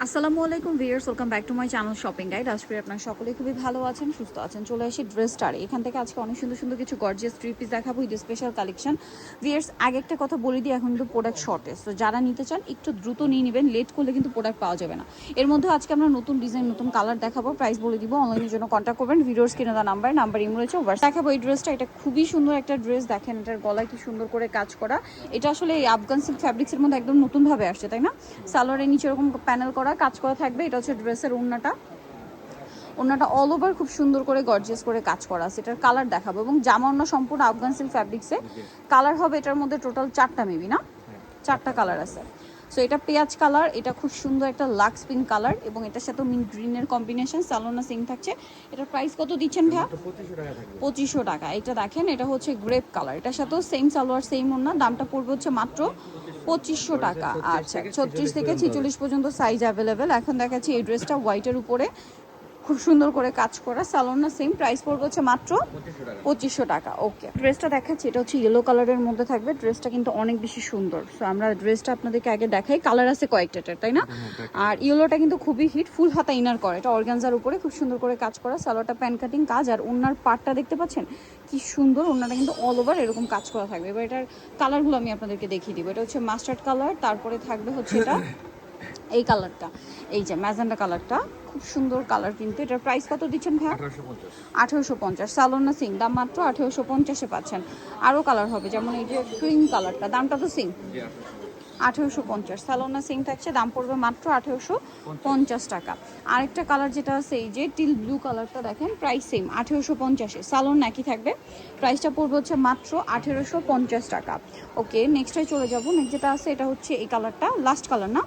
আসসালামু আলাইকুম viewers, welcome back to my channel shopping guide. আজকে আপনারা সকলেই খুবই ভালো আছেন, সুস্থ আছেন। চলে আসি ড্রেস স্টারে। এখান থেকে আজকে অনেক সুন্দর সুন্দর কিছু গর্জিয়াস থ্রি পিস দেখাবো, ঈদ স্পেশাল কালেকশন। ভিউয়ার্স, আগে একটা কথা বলে দিই, এখন কিন্তু প্রোডাক্ট শর্টেজ, তো যারা নিতে চান একটু দ্রুত নিয়ে নেবেন, লেট করলে কিন্তু প্রোডাক্ট পাওয়া যাবে না। এর মধ্যে আজকে আমরা নতুন ডিজাইন, নতুন কালার দেখাবো, প্রাইস বলে দিব। অনলাইনের জন্য কন্ট্যাক্ট করবেন, ভিডিওস কিনে দেওয়া নাম্বার ইমো রয়েছে, হোয়াটসঅ্যাপ দেখাবো। এই ড্রেসটা, এটা খুবই সুন্দর একটা ড্রেস, দেখেন এটার গলায় কি সুন্দর করে কাজ করা। এটা আসলে এই আফগান সিল্ক ফ্যাব্রিক্সের মধ্যে একদম নতুনভাবে আসছে, তাই না? সালোয়ারের নিচে এরকম প্যানেল করা কাজ করা থাকবে। এটা হচ্ছে ড্রেসের ওড়নাটা অল ওভার খুব সুন্দর করে গর্জিয়াস করে কাজ করা আছে। এটার কালার দেখাবো, এবং জামা ওড়না সম্পূর্ণ আফগান সিল্ক ফ্যাব্রিক্সে। কালার হবে এটার মধ্যে টোটাল 4টা, মেবি না 4টা কালার আছে। সো এটা পেঁয়াজ কালার, এটা খুব সুন্দর একটা লাক্স পিঙ্ক কালার, এবং এটার সাথে মিন্ট গ্রিনের কম্বিনেশন, সালোনা সিং থাকছে। এটার প্রাইস কত দিচ্ছেন ভাইয়া? 2500 টাকা। এটা দেখেন, এটা হচ্ছে গ্রেপ কালার, এটার সাথেও সেম সালোয়ার সেম ওড়না, দামটা পড়বে হচ্ছে মাত্র 2500 টাকা। আচ্ছা, 36 থেকে 46 পর্যন্ত সাইজ অ্যাভেলেবেল। এখন দেখাচ্ছি এই ড্রেসটা হোয়াইটের উপরে খুব সুন্দর করে কাজ করা, সালোনা সেম, প্রাইস পড়বে হচ্ছে মাত্র 2500 টাকা। ওকে, ড্রেসটা দেখাচ্ছি, এটা হচ্ছে ইয়েলো কালারের মধ্যে থাকবে। ড্রেসটা কিন্তু অনেক বেশি সুন্দর। সো আমরা ড্রেসটা আপনাদেরকে আগে দেখাই, কালার আছে কয়েকটার, তাই না? আর ইয়েলোটা কিন্তু খুবই হিট, ফুল হাতা ইনার করে, এটা অর্গানজার উপরে খুব সুন্দর করে কাজ করা, সালোয়ারটা প্যান কাটিং কাজ, আর ওনার পার্টটা দেখতে পাচ্ছেন কি সুন্দর। ওনাটা কিন্তু অল ওভার এরকম কাজ করা থাকবে। এবার এটার কালারগুলো আমি আপনাদেরকে দেখিয়ে দিব। এটা হচ্ছে মাস্টার্ড কালার, তারপরে থাকবে হচ্ছে এটা এই কালারটা, এই যে ম্যাজেন্ডা কালারটা, খুব সুন্দর কালার। কিন্তু এটার প্রাইস কত দিচ্ছেন ভাই? 1850। সালোনা সিং, দাম মাত্র 1850-এ পাচ্ছেন। আরও কালার হবে, যেমন এই যে ক্রিম কালারটা, দামটা তো সিং, 1850। সালোনা সিং থাকছে, দাম পড়বে মাত্র 1850 টাকা। আরেকটা কালার যেটা আছে এই যে টিল ব্লু কালারটা, দেখেন প্রাইস সেম 1850-এ, সালোন একই থাকবে, প্রাইসটা পড়বে হচ্ছে মাত্র 1850 টাকা। ওকে, নেক্সটে চলে যাবো। নেক্সট যেটা আছে এটা হচ্ছে এই কালারটা, লাস্ট কালার না,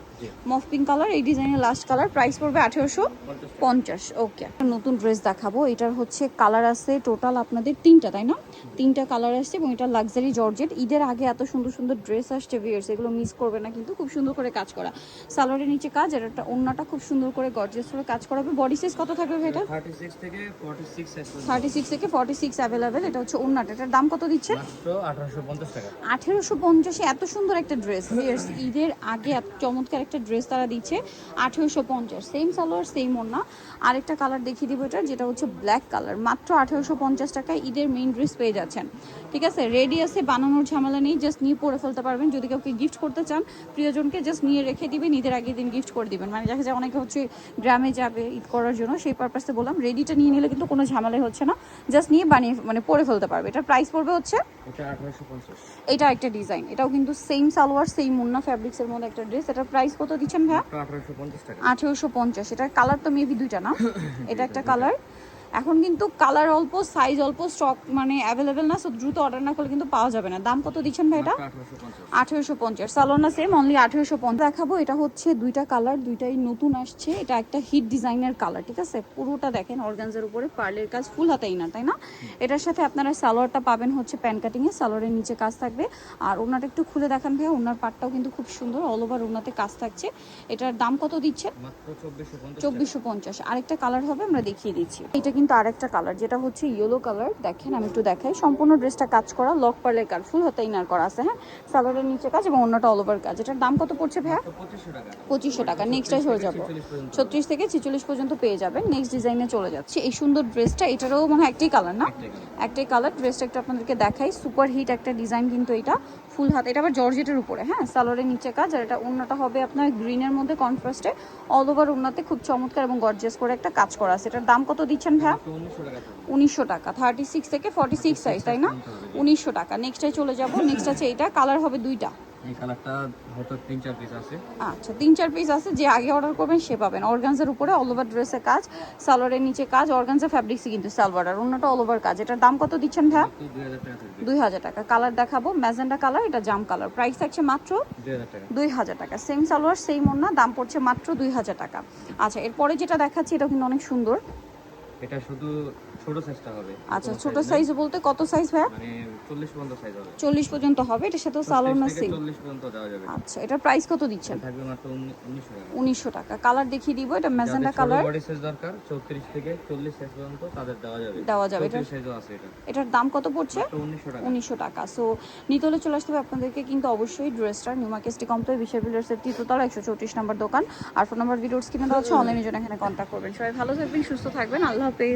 মফ পিঙ্ক কালার, এই ডিজাইনের লাস্ট কালার, প্রাইস পড়বে 1850। ওকে, নতুন ড্রেস দেখাবো। এটার হচ্ছে কালার আছে টোটাল আপনাদের 3টা, তাই না? 3টা কালার আসছে, এবং এটা লাক্সারি জর্জেট। ঈদের আগে এত সুন্দর সুন্দর ড্রেস আসছে ভিউয়ার্স, এগুলো মিস করবে না কিন্তু। খুব সুন্দর করে কাজ করা, সালোয়ারের নিচে কাজ, আর একটা ওড়নাটা খুব সুন্দর করে গর্জিয়াস করে কাজ করা হবে। বডি সাইজ কত থাকবে এটা? 36 থেকে 46 সাইজ। 36 থেকে 46 অ্যাভেলেবেল। এটা হচ্ছে ওড়নাটা, এটার দাম কত দিচ্ছে? মাত্র 1850 টাকা। 1850-এ এত সুন্দর একটা ড্রেস ভিউয়ার্স, ঈদের আগে এত চমৎকার একটা ড্রেস তারা দিচ্ছে 1850। সেম সালোয়ার সেম ওড়না। আরেকটা কালার দেখিয়ে দিব এটা, যেটা হচ্ছে ব্ল্যাক কালার, মাত্র 1850 টাকায় ঈদের মেইন ড্রেস পেয়ে যাচ্ছেন। ঠিক আছে, রেডি আছে, বানানোর ঝামেলা নেই, জাস্ট নিয়ে পরে ফেলতে পারবেন। যদি কাউকে গিফট করতে চান, প্রিয়জনকে জাস্ট নিয়ে রেখে দিবেন, ঈদের আগের দিন গিফট করে দিবেন। মানে দেখা যায় অনেকে হচ্ছে গ্রামে যাবে ঈদ করার জন্য, সেই পারপাসে বললাম রেডিটা নিয়ে নিলে কিন্তু কোনো ঝামেলাই হচ্ছে না, জাস্ট নিয়ে বানিয়ে মানে পরে ফেলতে পারবে। এটার প্রাইস পড়বে হচ্ছে, এটা 1850। এটা একটা ডিজাইন, এটাও কিন্তু সেম সালোয়ার সেম মুন্না ফ্যাব্রিক্সের মধ্যে একটা ড্রেস। এটার প্রাইস কত দিচ্ছেন ভাই? 1850 টাকা। 1850। এটার কালার তো মেবি দুইটা না, এটা একটা কালার। এখন কিন্তু কালার অল্প, সাইজ অল্প, স্টক মানে অ্যাভেলেবেল না, সো দ্রুত অর্ডার না করলে কিন্তু পাওয়া যাবে না। দাম কত দিচ্ছেন ভাই এটা? 1850। সালোনা সেম, অনলি 1850 দেখাবো। এটা হচ্ছে দুইটা কালার, দুইটাই নতুন আসছে। এটা একটা হিট ডিজাইনের কালার, ঠিক আছে? পুরোটা দেখেন অর্গানজার উপরে পার্লের কাজ, ফুল হাতে ইনার, তাই না? এটার সাথে আপনারা সালোয়ারটা পাবেন হচ্ছে প্যান কাটিংয়ে, সালোয়ারের নিচে কাজ থাকবে। আর ওনাটা একটু খুলে দেখান ভাই, ওনার পাটটাও কিন্তু খুব সুন্দর, অল ওভার ওনাতে কাজ থাকছে। এটার দাম কত দিচ্ছে? মাত্র 2450। 2450। আরেকটা কালার হবে, আমরা দেখিয়ে দিচ্ছি। এটা কিন্তু আরেকটা কালার, যেটা হচ্ছে ইয়েলো কালার। দেখেন আমি একটু দেখাই, সম্পূর্ণ ড্রেসটা কাজ করা, লক পার্লের কাজ, ফুল হাতে ইনার করা আছে। হ্যাঁ, সালোয়ারের নিচে কাজ এবং অন্যটা অল ওভার কাজ। এটার দাম কত পড়ছে ভাইয়া? 2500 টাকা। 2500 টাকা। নেক্সটে চলে যাবো, 36 থেকে 46 পর্যন্ত পেয়ে যাবেন। নেক্সট ডিজাইনে চলে যাচ্ছে। এই সুন্দর ড্রেসটা, এটারও মনে হয় একটাই কালার না? একটাই কালার। ড্রেসটা একটু আপনাদেরকে দেখাই, সুপার হিট একটা ডিজাইন কিন্তু এটা, ফুল হাত, এটা আবার জর্জেটের উপরে। হ্যাঁ, সালোয়ারের নিচে কাজ, আর এটা ওড়নাটা হবে আপনার গ্রিনের মধ্যে কন্ট্রাস্টে, অল ওভার ওড়নাতে খুব চমৎকার এবং গর্জিয়াস করে একটা কাজ করা আছে। এটার দাম কত দিচ্ছেন ভাইয়া? 1900 টাকা। 36 থেকে 46 সাইজ, তাই না? 1900 টাকা। নেক্সটে চলে যাব। নেক্সট আছে এইটা, কালার হবে দুইটা। এই কালারটা হয়তো 3-4 পিস আছে। আচ্ছা, 3-4 পিস আছে, যে আগে অর্ডার করবেন সে পাবেন। অর্গানজার উপরে অল ওভার ড্রেসের কাজ, সালোয়ারের নিচে কাজ, অর্গানজা ফ্যাব্রিক্সই কিন্তু সালোয়ার, আর অন্যটা অল ওভার কাজ। এটার দাম কত দিচ্ছেন ভাইয়া? 2000 টাকা থাকবে। 2000 টাকা। কালার দেখাবো, ম্যাজেন্ডা কালার, এটা জাম কালার, প্রাইস থাকছে মাত্র 2000 টাকা। 2000 টাকা। সেম সালোয়ার সেম ওড়না, দাম পড়ছে মাত্র 2000 টাকা। আচ্ছা, এরপরে যেটা দেখাচ্ছি এটা কিন্তু অনেক সুন্দর। এটা শুধু ছোট সাইজটা হবে। আচ্ছা, কোনো ছোট size নেই। সাইজ বলতে কত সাইজ ভাইয়া? মানে 40 পর্যন্ত সাইজ হবে। 40 পর্যন্ত হবে, এটার সাথেও সালোয়ার না 35 থেকে সেম? 40 পর্যন্ত দেওয়া যাবে। আচ্ছা, এটার প্রাইস কত দিচ্ছেন? থাকবে মাত্র 1900 টাকা। 1900 টাকা। কালার দেখিয়ে দিব, এটা ম্যাজেন্ডা যাদের ছোট কালার বডি সাইজ দরকার 34 থেকে 40 সাইজ পর্যন্ত তাদের দেওয়া যাবে। দেওয়া যাবে। 34 সাইজও আছে এটা। এটার দাম কত পড়ছে? মাত্র 1900 টাকা। 1900 টাকা। সো নিতে হলে চলে আসতে হবে আপনাদেরকে কিন্তু অবশ্যই ড্রেসটা নিউ মার্কেট সিটি কমপ্লেক্স বিশাল বিল্ডার্সের তৃতীয়তলা 134 নম্বর দোকান। আর ফোন নাম্বার ভিডিওস কিনে দেওয়া হচ্ছে, অনলাইনের জন্য এখানে কন্ট্যাক্ট করবেন। সবাই ভালো থাকবেন, সুস্থ থাকবেন, আল্লাহ হাফেজ।